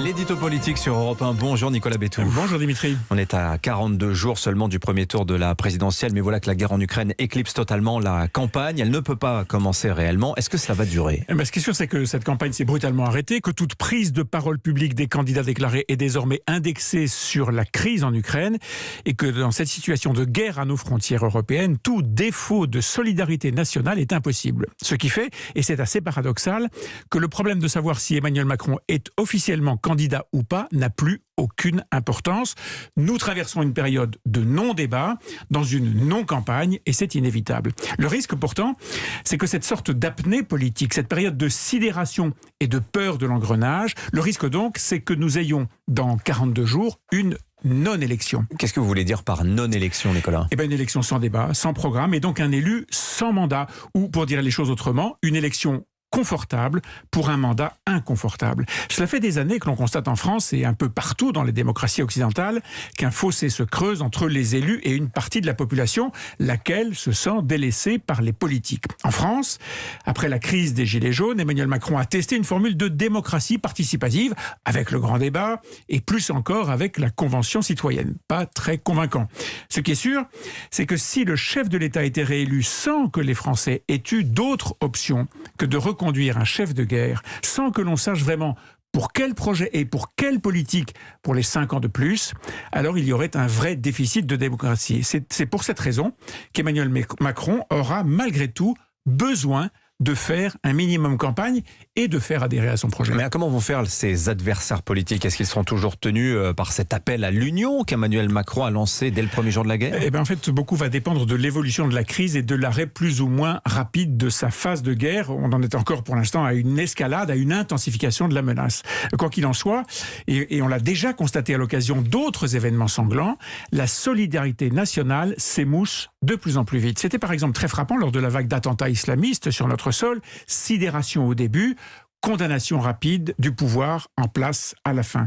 L'édito politique sur Europe 1. Bonjour Nicolas Bétou. Bonjour Dimitri. On est à 42 jours seulement du premier tour de la présidentielle, mais voilà que la guerre en Ukraine éclipse totalement la campagne. Elle ne peut pas commencer réellement. Est-ce que ça va durer ? Ce qui est sûr, c'est que cette campagne s'est brutalement arrêtée, que toute prise de parole publique des candidats déclarés est désormais indexée sur la crise en Ukraine et que dans cette situation de guerre à nos frontières européennes, tout défaut de solidarité nationale est impossible. Ce qui fait, et c'est assez paradoxal, que le problème de savoir si Emmanuel Macron est officiellement candidat ou pas n'a plus aucune importance. Nous traversons une période de non-débat, dans une non-campagne, et c'est inévitable. Le risque pourtant, c'est que cette sorte d'apnée politique, cette période de sidération et de peur de l'engrenage, le risque donc, c'est que nous ayons, dans 42 jours, une non-élection. Qu'est-ce que vous voulez dire par non-élection, Nicolas ? Une élection sans débat, sans programme, et donc un élu sans mandat, ou pour dire les choses autrement, une élection confortable pour un mandat inconfortable. Cela fait des années que l'on constate en France et un peu partout dans les démocraties occidentales qu'un fossé se creuse entre les élus et une partie de la population, laquelle se sent délaissée par les politiques. En France, après la crise des Gilets jaunes, Emmanuel Macron a testé une formule de démocratie participative avec le grand débat et plus encore avec la Convention citoyenne. Pas très convaincant. Ce qui est sûr, c'est que si le chef de l'État était réélu sans que les Français aient eu d'autres options que de reconduire un chef de guerre sans que l'on sache vraiment pour quel projet et pour quelle politique pour les 5 ans de plus, alors il y aurait un vrai déficit de démocratie. C'est pour cette raison qu'Emmanuel Macron aura malgré tout besoin de faire un minimum campagne et de faire adhérer à son projet. Mais comment vont faire ses adversaires politiques ? Est-ce qu'ils seront toujours tenus par cet appel à l'union qu'Emmanuel Macron a lancé dès le premier jour de la guerre ? En fait, beaucoup va dépendre de l'évolution de la crise et de l'arrêt plus ou moins rapide de sa phase de guerre. On en est encore pour l'instant à une escalade, à une intensification de la menace. Quoi qu'il en soit, et on l'a déjà constaté à l'occasion d'autres événements sanglants, la solidarité nationale s'émousse de plus en plus vite. C'était par exemple très frappant lors de la vague d'attentats islamistes sur notre sol, sidération au début, condamnation rapide du pouvoir en place à la fin.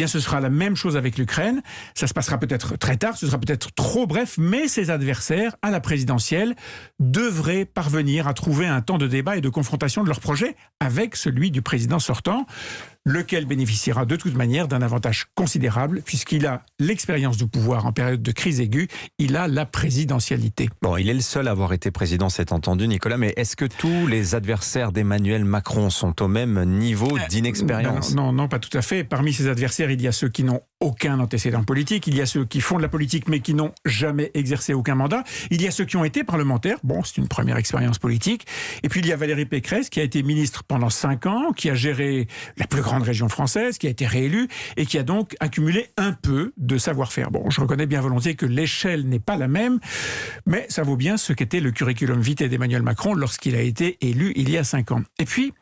Ce sera la même chose avec l'Ukraine. Ça se passera peut-être très tard, ce sera peut-être trop bref, mais ses adversaires à la présidentielle devraient parvenir à trouver un temps de débat et de confrontation de leur projet avec celui du président sortant, lequel bénéficiera de toute manière d'un avantage considérable puisqu'il a l'expérience du pouvoir en période de crise aiguë, il a la présidentialité. Bon, il est le seul à avoir été président, c'est entendu, Nicolas, mais est-ce que tous les adversaires d'Emmanuel Macron sont au même niveau d'inexpérience ? Non, pas tout à fait. Parmi ses adversaires, il y a ceux qui n'ont aucun antécédent politique, il y a ceux qui font de la politique mais qui n'ont jamais exercé aucun mandat, il y a ceux qui ont été parlementaires, c'est une première expérience politique, et puis il y a Valérie Pécresse qui a été ministre pendant 5 ans, qui a géré la plus grande région française, qui a été réélue et qui a donc accumulé un peu de savoir-faire. Je reconnais bien volontiers que l'échelle n'est pas la même, mais ça vaut bien ce qu'était le curriculum vitae d'Emmanuel Macron lorsqu'il a été élu il y a 5 ans. Et puis,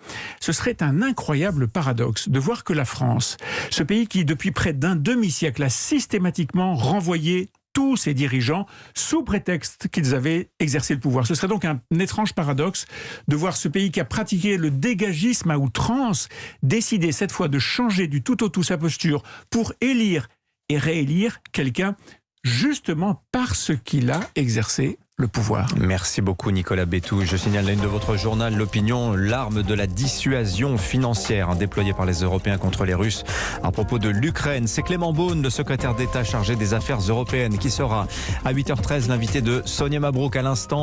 ce serait un incroyable paradoxe de voir que la France, ce pays qui depuis près d'un demi-siècle a systématiquement renvoyé tous ses dirigeants sous prétexte qu'ils avaient exercé le pouvoir. Ce serait donc un étrange paradoxe de voir ce pays qui a pratiqué le dégagisme à outrance décider cette fois de changer du tout au tout sa posture pour élire et réélire quelqu'un justement parce qu'il a exercé le pouvoir. Merci beaucoup Nicolas Bétou. Je signale la une de votre journal, l'opinion, l'arme de la dissuasion financière déployée par les Européens contre les Russes à propos de l'Ukraine. C'est Clément Beaune, le secrétaire d'État chargé des affaires européennes, qui sera à 8h13 l'invité de Sonia Mabrouk à l'instant.